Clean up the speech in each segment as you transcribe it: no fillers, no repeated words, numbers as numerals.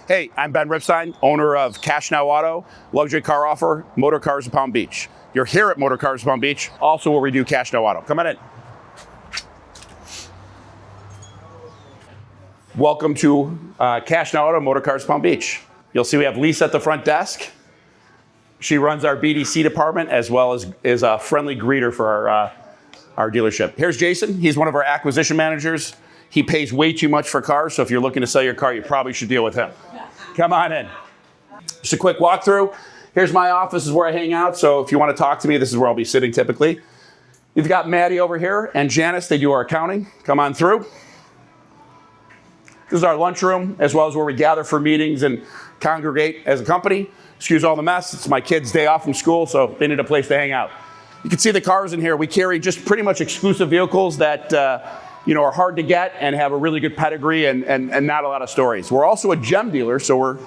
Hey, I'm Ben Ripstein, owner of Cash Now Auto, luxury car offer, MotorCars of Palm Beach. You're here at MotorCars of Palm Beach, also where we do Cash Now Auto. Come on in. Welcome to Cash Now Auto, MotorCars of Palm Beach. You'll see we have Lisa at the front desk. She runs our BDC department as well as is a friendly greeter for our dealership. Here's Jason. He's one of our acquisition managers. He pays way too much for cars, so if you're looking to sell your car, you probably should deal with him. Come on in. Just a quick walkthrough. Here's my office, this is where I hang out, so if you want to talk to me, this is where I'll be sitting typically. You've got Maddie over here and Janice, they do our accounting. Come on through. This is our lunchroom, as well as where we gather for meetings and congregate as a company. Excuse all the mess, it's my kids' day off from school, so they need a place to hang out. You can see the cars in here. We carry just pretty much exclusive vehicles that are hard to get and have a really good pedigree and not a lot of stories. We're also a Gem dealer, so we're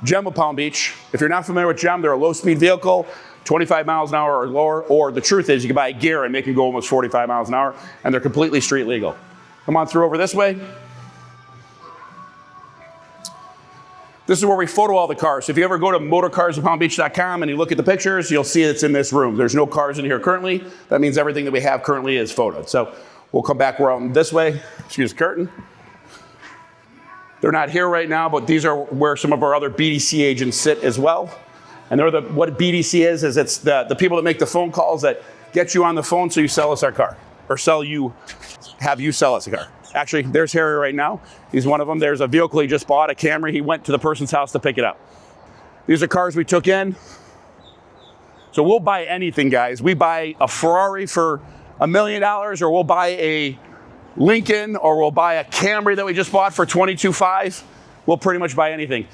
Gem of Palm Beach. If you're not familiar with Gem, they're a low-speed vehicle, 25 miles an hour or lower, or the truth is you can buy a gear and make them go almost 45 miles an hour, and they're completely street legal. Come on through over this way. This is where we photo all the cars. So if you ever go to motorcarsofpalmbeach.com and you look at the pictures, you'll see it's in this room. There's no cars in here currently. That means everything that we have currently is photoed. So we'll come back around this way. Excuse the curtain. They're not here right now, but these are where some of our other BDC agents sit as well. And they're what BDC is it's the people that make the phone calls that get you on the phone so you sell us our car, or have you sell us a car. Actually, there's Harry right now. He's one of them. There's a vehicle he just bought, a Camry. He went to the person's house to pick it up. These are cars we took in. So we'll buy anything, guys. We buy a Ferrari for $1 million, or we'll buy a Lincoln, or we'll buy a Camry that we just bought for $22,500. We'll pretty much buy anything.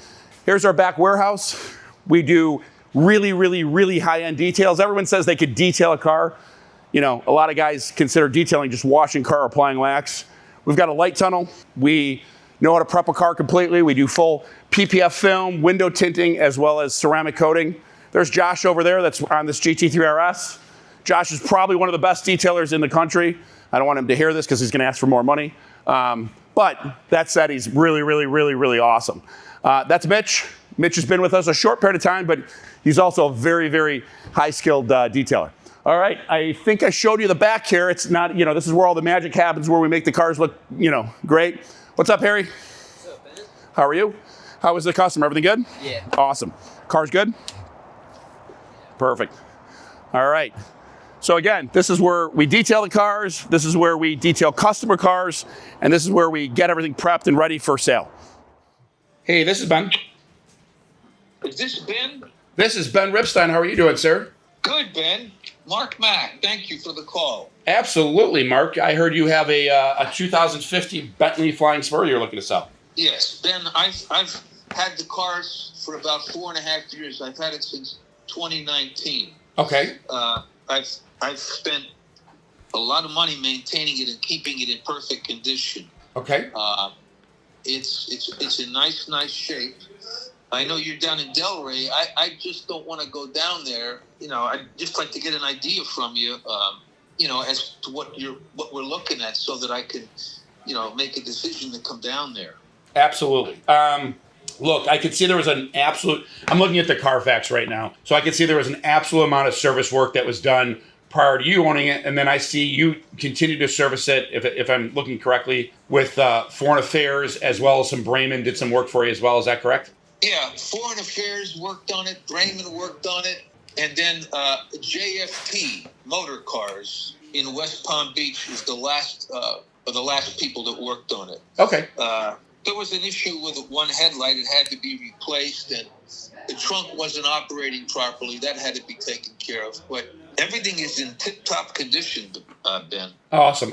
Here's our back warehouse. We do really, really, really high-end details. Everyone says they could detail a car. A lot of guys consider detailing just washing car or applying wax. We've got a light tunnel. We know how to prep a car completely. We do full PPF film, window tinting, as well as ceramic coating. There's Josh over there that's on this GT3 RS. Josh is probably one of the best detailers in the country. I don't want him to hear this because he's going to ask for more money. But that said, he's really, really, really, really awesome. That's Mitch. Mitch has been with us a short period of time, but he's also a very, very high-skilled detailer. All right, I think I showed you the back here. It's not, this is where all the magic happens, where we make the cars look, great. What's up, Harry? What's up, Ben? How are you? How was the customer? Everything good? Yeah. Awesome. Car's good? Perfect. All right. So again, this is where we detail the cars. This is where we detail customer cars. And this is where we get everything prepped and ready for sale. Hey, this is Ben. Is this Ben? This is Ben Ripstein. How are you doing, sir? Good, Ben. Mark Mack, thank you for the call. Absolutely, Mark. I heard you have a 2050 Bentley Flying Spur you're looking to sell. Yes, Ben, I've had the cars for about 4.5 years. I've had it since 2019. Okay. I've spent a lot of money maintaining it and keeping it in perfect condition. Okay. It's in nice shape. I know you're down in Delray. I just don't want to go down there. I'd just like to get an idea from you, as to what we're looking at, so that I can, make a decision to come down there. Absolutely. Look, I could see there was an absolute. I'm looking at the Carfax right now, so I could see there was an absolute amount of service work that was done prior to you owning it, and then I see you continue to service it, if I'm looking correctly, with Foreign Affairs as well as some Brayman did some work for you as well. Is that correct? Yeah, Foreign Affairs worked on it, Brayman worked on it, and then JFP Motor Cars in West Palm Beach is the last of the last people that worked on it. Okay. There was an issue with one headlight; it had to be replaced, and the trunk wasn't operating properly. That had to be taken care of. But everything is in tip-top condition, Ben. Awesome.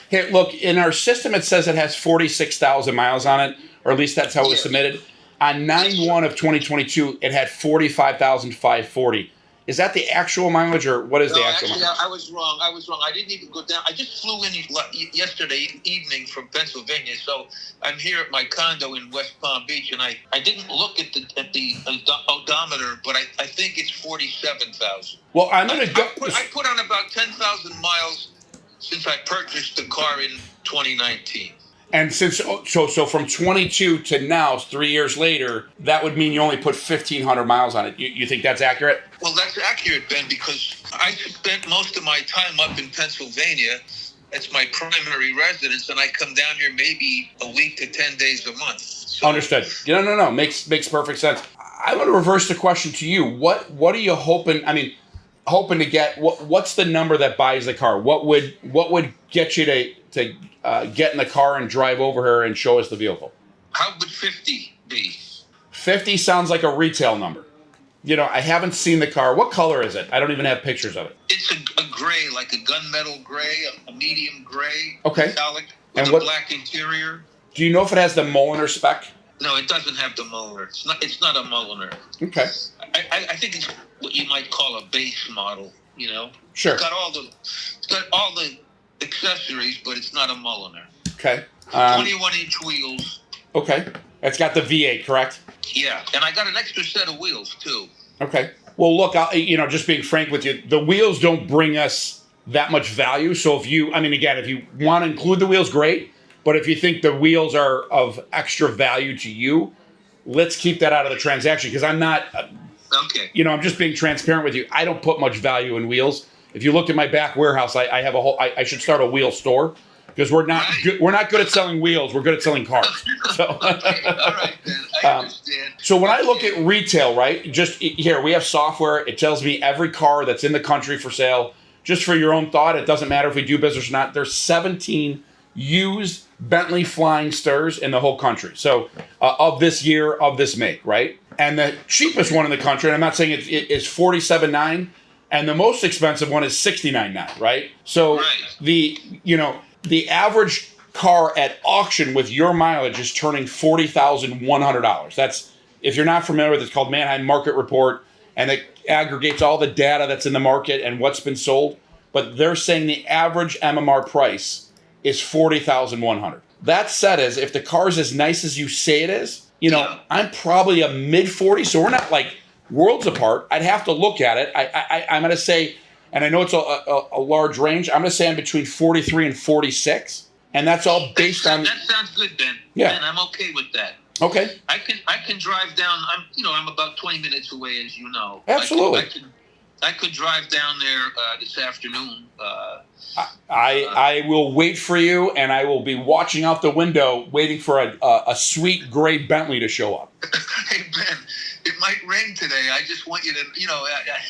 Hey, look, in our system it says it has 46,000 miles on it, or at least that's how it was submitted. On 9/1 of 2022, it had 45,540. Is that the actual mileage, or what is the actual mileage? I was wrong. I didn't even go down. I just flew in yesterday evening from Pennsylvania, so I'm here at my condo in West Palm Beach, and I didn't look at the odometer, but I think it's 47,000. Well, I'm going to go. I put on about 10,000 miles since I purchased the car in 2019. And since so from 22 to now, 3 years later, that would mean you only put 1,500 miles on it. You think that's accurate? Well, that's accurate, Ben, because I spent most of my time up in Pennsylvania. That's my primary residence, and I come down here maybe a week to 10 days a month. So, Understood. No. Makes perfect sense. I want to reverse the question to you. What are you hoping? I mean, hoping to get? What's the number that buys the car? What would get you to get in the car and drive over here and show us the vehicle? How would 50 be? 50 sounds like a retail number. I haven't seen the car. What color is it? I don't even have pictures of it. It's a gray, like a gunmetal gray, a medium gray. Okay. Metallic with a black interior. Do you know if it has the Mulliner spec? No, it doesn't have the Mulliner. It's not a Mulliner. Okay. I think it's what you might call a base model. Sure. It's got all the accessories, but it's not a Mulliner. Okay. 21-inch wheels. Okay. It's got the V8, correct? Yeah, and I got an extra set of wheels too. Okay. Well, look, just being frank with you, the wheels don't bring us that much value. So if you want to include the wheels, great. But if you think the wheels are of extra value to you, let's keep that out of the transaction because I'm not. Okay. I'm just being transparent with you. I don't put much value in wheels. If you look at my back warehouse, I have a whole. I should start a wheel store because we're not good at selling wheels. We're good at selling cars. So. Okay. All right, then. I understand. So when I look at retail, right? Just here we have software. It tells me every car that's in the country for sale. Just for your own thought, it doesn't matter if we do business or not. There's 17 used Bentley Flying Stars in the whole country. So of this year, of this make, right? And the cheapest one in the country, and I'm not saying it is $47,900, and the most expensive one is $69,900, right? So the average car at auction with your mileage is turning $40,100. That's, if you're not familiar with it, it's called Manheim Market Report, and it aggregates all the data that's in the market and what's been sold. But they're saying the average MMR price is $40,100. That said, if the car's as nice as you say it is, I'm probably a mid 40s, so we're not like worlds apart. I'd have to look at it. I'm going to say, and I know it's a large range, I'm going to say I'm between 43 and 46, and that's all based on. That sounds good, Ben. Yeah, Ben, I'm okay with that. Okay. I can drive down. I'm about 20 minutes away, as you know. Absolutely. I could drive down there this afternoon. I will wait for you, and I will be watching out the window, waiting for a sweet gray Bentley to show up. Hey, Ben, it might rain today. I just want you to,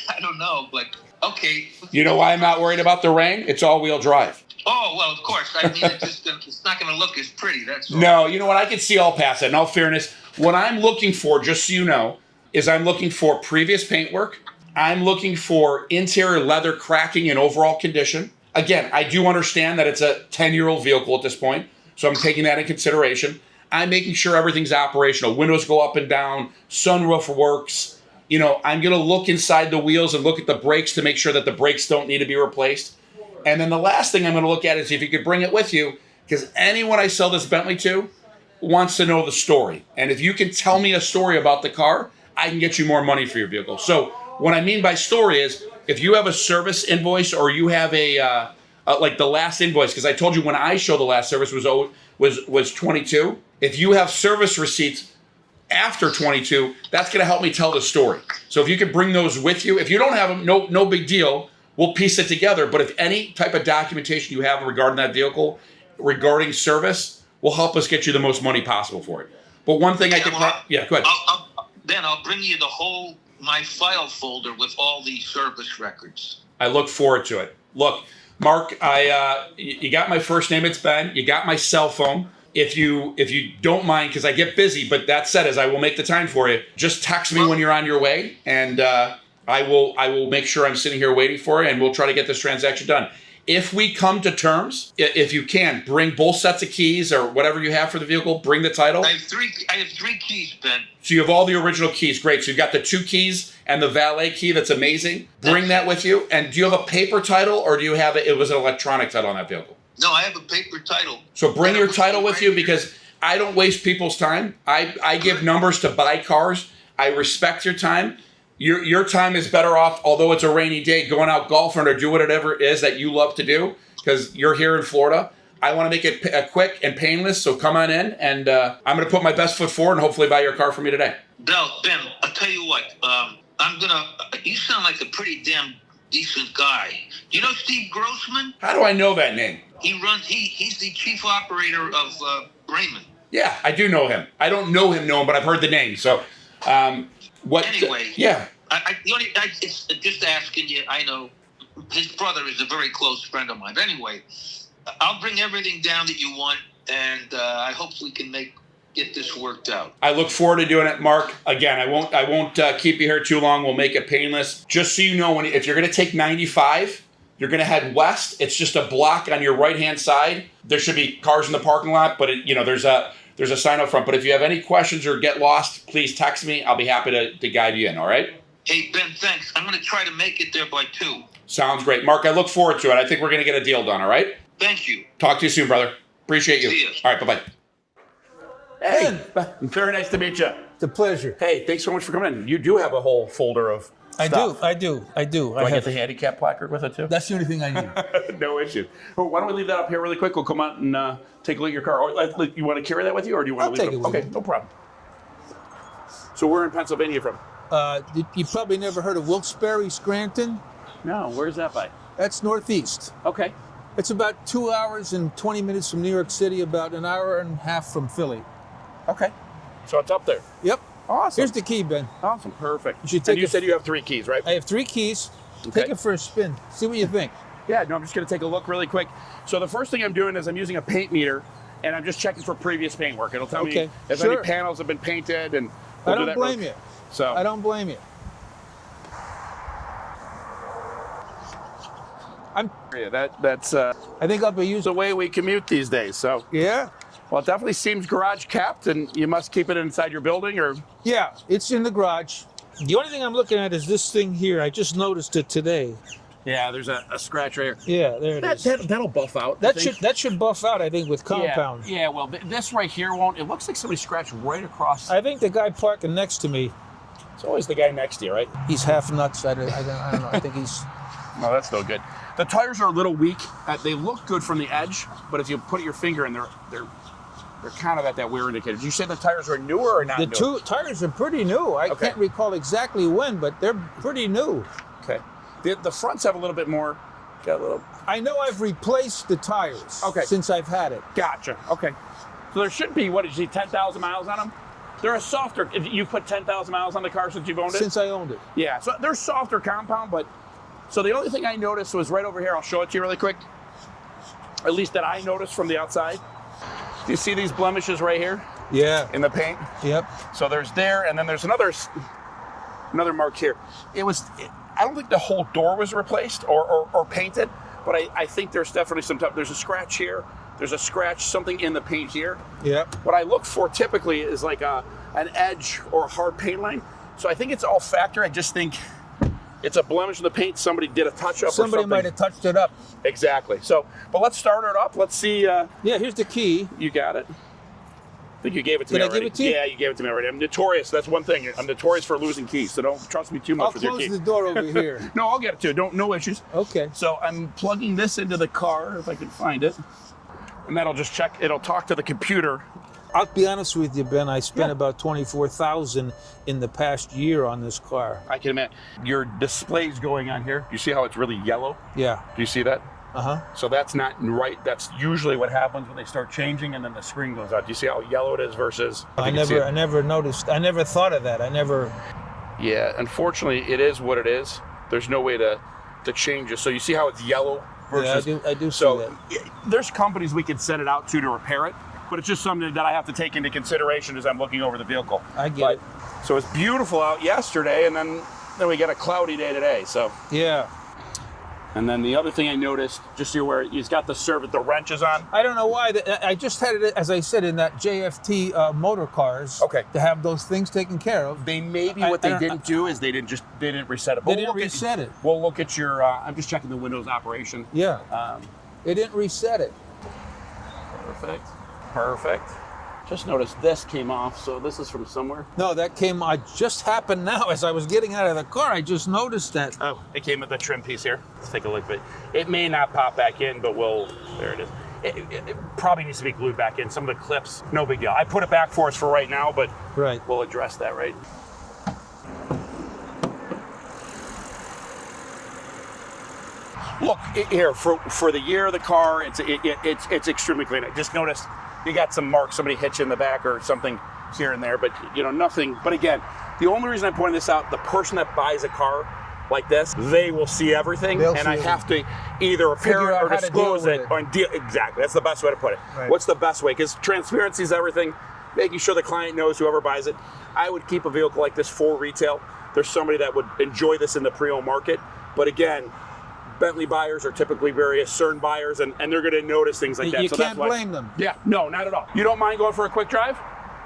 I don't know, but okay. You know why I'm not worried about the rain? It's all-wheel drive. Oh, well, of course. I mean, it's not going to look as pretty, that's all. No, you know what? I can see all past that. In all fairness, what I'm looking for, just so you know, is I'm looking for previous paintwork. I'm looking for interior leather cracking and overall condition. Again, I do understand that it's a 10-year-old vehicle at this point, so I'm taking that in consideration. I'm making sure everything's operational. Windows go up and down, sunroof works. I'm going to look inside the wheels and look at the brakes to make sure that the brakes don't need to be replaced. And then the last thing I'm going to look at is if you could bring it with you, because anyone I sell this Bentley to wants to know the story. And if you can tell me a story about the car, I can get you more money for your vehicle. So what I mean by story is if you have a service invoice or you have like the last invoice, because I told you when I show the last service was 22. If you have service receipts after 22, that's going to help me tell the story. So if you could bring those with you, if you don't have them, no big deal. We'll piece it together. But if any type of documentation you have regarding that vehicle, regarding service, will help us get you the most money possible for it. But one thing go ahead. Then I'll bring you my file folder with all the service records. I look forward to it. Look, Mark, you got my first name. It's Ben. You got my cell phone. If you don't mind, because I get busy. But that said, I will make the time for you. Just text me when you're on your way, and I will make sure I'm sitting here waiting for you, and we'll try to get this transaction done. If we come to terms, if you can, bring both sets of keys or whatever you have for the vehicle, bring the title. I have three keys, Ben. So you have all the original keys. Great. So you've got the 2 keys and the valet key. That's amazing. Bring that with you. And do you have a paper title or do you have it was an electronic title on that vehicle? No, I have a paper title. So bring your title with you because I don't waste people's time. I give numbers to buy cars. I respect your time. Your time is better off, although it's a rainy day, going out golfing or do whatever it is that you love to do because you're here in Florida. I want to make it quick and painless, so come on in, and I'm going to put my best foot forward and hopefully buy your car from you today. Ben, I'll tell you what. You sound like a pretty damn decent guy. You know Steve Grossman? How do I know that name? He's the chief operator of Raymond. Yeah, I do know him. I don't know him, but I've heard the name. So, Anyway. Yeah. It's just asking you. I know his brother is a very close friend of mine. But anyway, I'll bring everything down that you want, and I hope we can get this worked out. I look forward to doing it, Mark. Again, I won't keep you here too long. We'll make it painless. Just so you know, if you're going to take 95, you're going to head west. It's just a block on your right-hand side. There should be cars in the parking lot, but there's a sign up front. But if you have any questions or get lost, please text me. I'll be happy to guide you in, all right? Hey, Ben, thanks. I'm going to try to make it there by 2. Sounds great. Mark, I look forward to it. I think we're going to get a deal done, all right? Thank you. Talk to you soon, brother. Appreciate you. See ya. All right, bye-bye. Hey, very nice to meet you. It's a pleasure. Hey, thanks so much for coming in. You do have a whole folder of stuff. I do. Do I get the handicap placard with it too? That's the only thing I need. No issue. Well, why don't we leave that up here really quick? We'll come out and take a look at your car. Or, you want to carry that with you, or do you want I'll to leave take it? it with Okay, no problem. So where in Pennsylvania from? You probably never heard of Wilkes-Barre, Scranton? No, where's that by? That's northeast. Okay. It's about 2 hours and 20 minutes from New York City, about an hour and a half from Philly. Okay. So it's up there. Yep. Awesome. Here's the key, Ben. Awesome. Perfect. You should take and you said you have 3 keys, right? I have 3 keys. Okay. Take it for a spin. See what you think. Yeah, no, I'm just going to take a look really quick. So the first thing I'm doing is I'm using a paint meter, and I'm just checking for previous paint work. It'll tell me if any panels have been painted, and I don't blame you. So I don't blame you. that's I think I'll be using. the way we commute these days. So Yeah. well, it definitely seems garage capped, and you must keep it inside your building, or Yeah, it's in the garage. The only thing I'm looking at is this thing here. I just noticed it today. yeah, there's a scratch right here. Yeah, there it is. That'll buff out. That should buff out, I think, with compound. Yeah, well, this right here won't. It looks like somebody scratched right across. I think the guy parking next to me, It's always the guy next to you, right? he's half nuts. I don't know. I think he's. No, that's no good. The tires are a little weak. They look good from the edge, but if you put your finger in, they're kind of at that wear indicator. Did you say the tires are newer or not The new? 2 tires are pretty new. I can't recall exactly when, but they're pretty new. Okay. The fronts have a little bit more. Got a little. I know I've replaced the tires since I've had it. Gotcha. Okay. So there should be, what did you see, 10,000 miles on them? They're a softer. If you put 10,000 miles on the car since you've owned it? Since I owned it. Yeah. So they're softer compound, but. So the only thing I noticed was right over here. I'll show it to you really quick. At least that I noticed from the outside. Do you see these blemishes right here? Yeah. In the paint? Yep. So there's there, and then there's another mark here. I don't think the whole door was replaced or painted, but I think there's definitely there's a scratch here. There's a scratch, something in the paint here. Yep. What I look for typically is like an edge or a hard paint line. So I think it's all factor. I just think it's a blemish in the paint. Somebody did a touch-up or something. Somebody might have touched it up. Exactly. So, but let's start it up. Let's see. Yeah, here's the key. You got it. I think you gave it to me Did I already. give it to you? Yeah, you gave it to me already. I'm notorious. That's one thing. I'm notorious for losing keys, so don't trust me too much I'll with your key. close the door over here. No, I'll get it too. No issues. Okay. So I'm plugging this into the car, if I can find it. And that'll just check. It'll talk to the computer. I'll be honest with you, Ben. I spent about $24,000 in the past year on this car. I can imagine. Your display's going on here. You see how it's really yellow? Yeah. Do you see that? Uh-huh. So that's not right. That's usually what happens when they start changing and then the screen goes out. Do you see how yellow it is versus? I never noticed. I never thought of that. Yeah, unfortunately, it is what it is. There's no way to change it. So you see how it's yellow versus? Yeah, I do see so that. There's companies we can send it out to repair it, but it's just something that I have to take into consideration as I'm looking over the vehicle. I get it. So it's beautiful out yesterday, and then we get a cloudy day today. So Yeah. and then the other thing I noticed, just so you're aware, he's got the wrenches on. I don't know why. I just had it, as I said, in that JFT MotorCars. Okay. To have those things taken care of. They maybe what they didn't do is they didn't reset it. They didn't reset it. We'll look at your. I'm just checking the Windows operation. Yeah. They didn't reset it. Perfect. Just noticed this came off, so this is from somewhere. No, that just happened now as I was getting out of the car. I just noticed that. Oh, it came with the trim piece here. Let's take a look. But it may not pop back in, but there it is. It probably needs to be glued back in. Some of the clips, no big deal. I put it back for us for right now, but we'll address that, right? Look, here, for the year of the car, it's extremely clean. I just noticed you got some marks, somebody hit you in the back or something here and there, but nothing. But again, the only reason I'm pointing this out, the person that buys a car like this, they will see everything, and I have to either repair it or disclose it. Exactly, that's the best way to put it. Right. What's the best way? Because transparency is everything, making sure the client knows, whoever buys it. I would keep a vehicle like this for retail. There's somebody that would enjoy this in the pre-owned market, but again, Bentley buyers are typically very CERN buyers, and they're going to notice things like that. You can't blame them. Yeah, no, not at all. You don't mind going for a quick drive?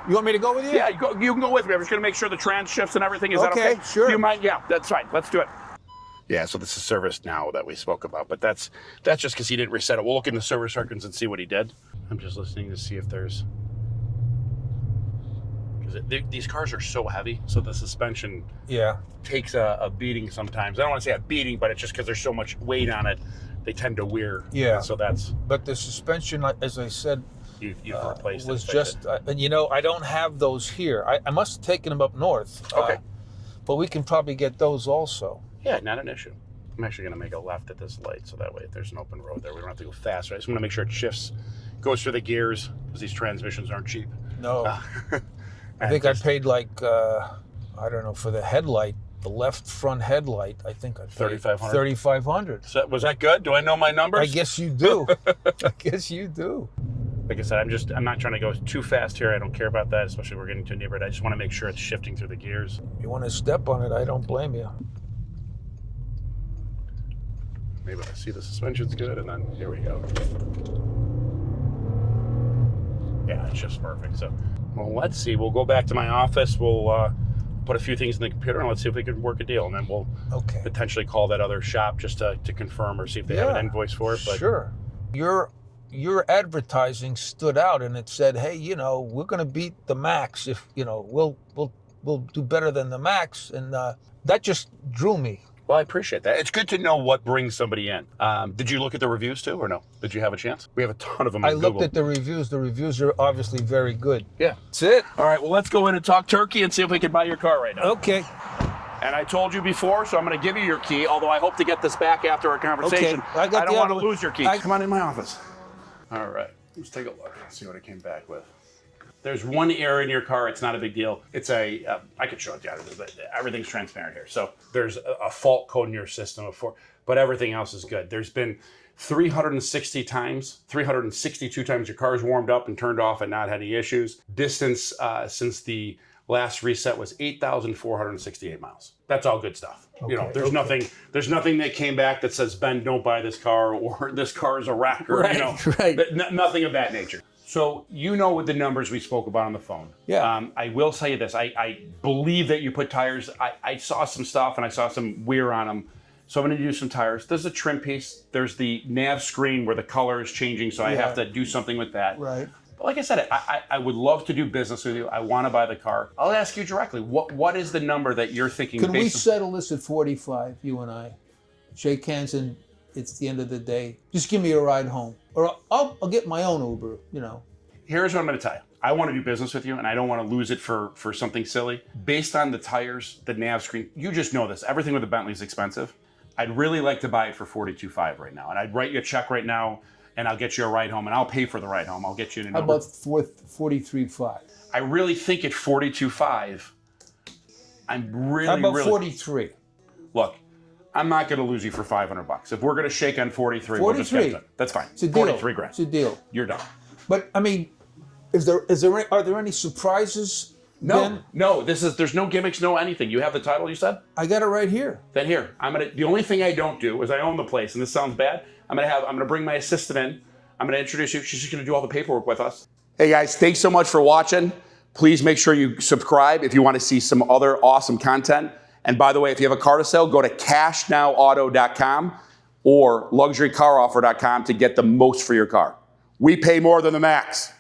You want me to go with you? Yeah, you can go with me. I'm just going to make sure the trans shifts and everything. Is that okay? Okay, sure. Do you mind? Yeah, that's fine. Let's do it. Yeah, so this is service now that we spoke about, but that's just because he didn't reset it. We'll look in the service records and see what he did. I'm just listening to see if there's... Because these cars are so heavy, so the suspension takes a beating sometimes. I don't want to say a beating, but it's just because there's so much weight on it, they tend to wear. Yeah. So that's... But the suspension, as I said, you've replaced was just... and I don't have those here. I must have taken them up north. Okay. But we can probably get those also. Yeah, not an issue. I'm actually going to make a left at this light, so that way if there's an open road there, we don't have to go fast. I just want to make sure it shifts, goes through the gears, because these transmissions aren't cheap. No. I think I paid like, I don't know, for the headlight, the left front headlight, I think I paid $3,500. So, was that good? Do I know my numbers? I guess you do. I guess you do. Like I said, I'm not trying to go too fast here. I don't care about that, especially if we're getting to a neighborhood. I just want to make sure it's shifting through the gears. You want to step on it, I don't blame you. Maybe I see the suspension's good, and then here we go. Yeah, it's just perfect. So, well, let's see. We'll go back to my office. We'll put a few things in the computer, and let's see if we can work a deal. And then we'll potentially call that other shop just to confirm or see if they have an invoice for it. But sure. Your advertising stood out, and it said, "Hey, we're going to beat the Max. If we'll do better than the Max," and that just drew me. Well, I appreciate that. It's good to know what brings somebody in. Did you look at the reviews too, or no? Did you have a chance? We have a ton of them on Google. I looked at the reviews. The reviews are obviously very good. Yeah. That's it. All right, well, let's go in and talk turkey and see if we can buy your car right now. Okay. And I told you before, so I'm going to give you your key, although I hope to get this back after our conversation. Okay. I don't want to lose your key. Come on in my office. All right, let's take a look and see what I came back with. There's one error in your car. It's not a big deal. It's I could show it to you, but everything's transparent here. So there's a fault code in your system, but everything else is good. There's been 362 times your car's warmed up and turned off and not had any issues. Distance since the last reset was 8,468 miles. That's all good stuff. Okay. There's nothing that came back that says, Ben, don't buy this car, or this car is a wreck, or nothing of that nature. So with the numbers we spoke about on the phone. Yeah. I will tell you this. I believe that you put tires. I saw some stuff and I saw some wear on them. So I'm going to do some tires. There's a trim piece. There's the nav screen where the color is changing. So I have to do something with that. Right. But like I said, I would love to do business with you. I want to buy the car. I'll ask you directly. What is the number that you're thinking? Can we settle this at 45, you and I? Shake hands, and it's the end of the day. Just give me a ride home. Or I'll get my own Uber, Here's what I'm going to tell you. I want to do business with you, and I don't want to lose it for something silly. Based on the tires, the nav screen, you just know this. Everything with the Bentley is expensive. I'd really like to buy it for $42,500 right now. And I'd write you a check right now, and I'll get you a ride home, and I'll pay for the ride home. I'll get you in a number. How about $43,500? I really think at $42,500, I'm really, How about $43,000? Look, I'm not going to lose you for $500. If we're going to shake on $43,000, we'll just get it. That's fine. It's a deal. $43,000. It's a deal. You're done. But are there any surprises? No, there's no gimmicks, no anything. You have the title, you said? I got it right here. Then here, the only thing I don't do is I own the place, and this sounds bad. I'm gonna bring my assistant in. I'm gonna introduce you. She's just gonna do all the paperwork with us. Hey guys, thanks so much for watching. Please make sure you subscribe if you want to see some other awesome content. And by the way, if you have a car to sell, go to cashnowauto.com or luxurycaroffer.com to get the most for your car. We pay more than the max.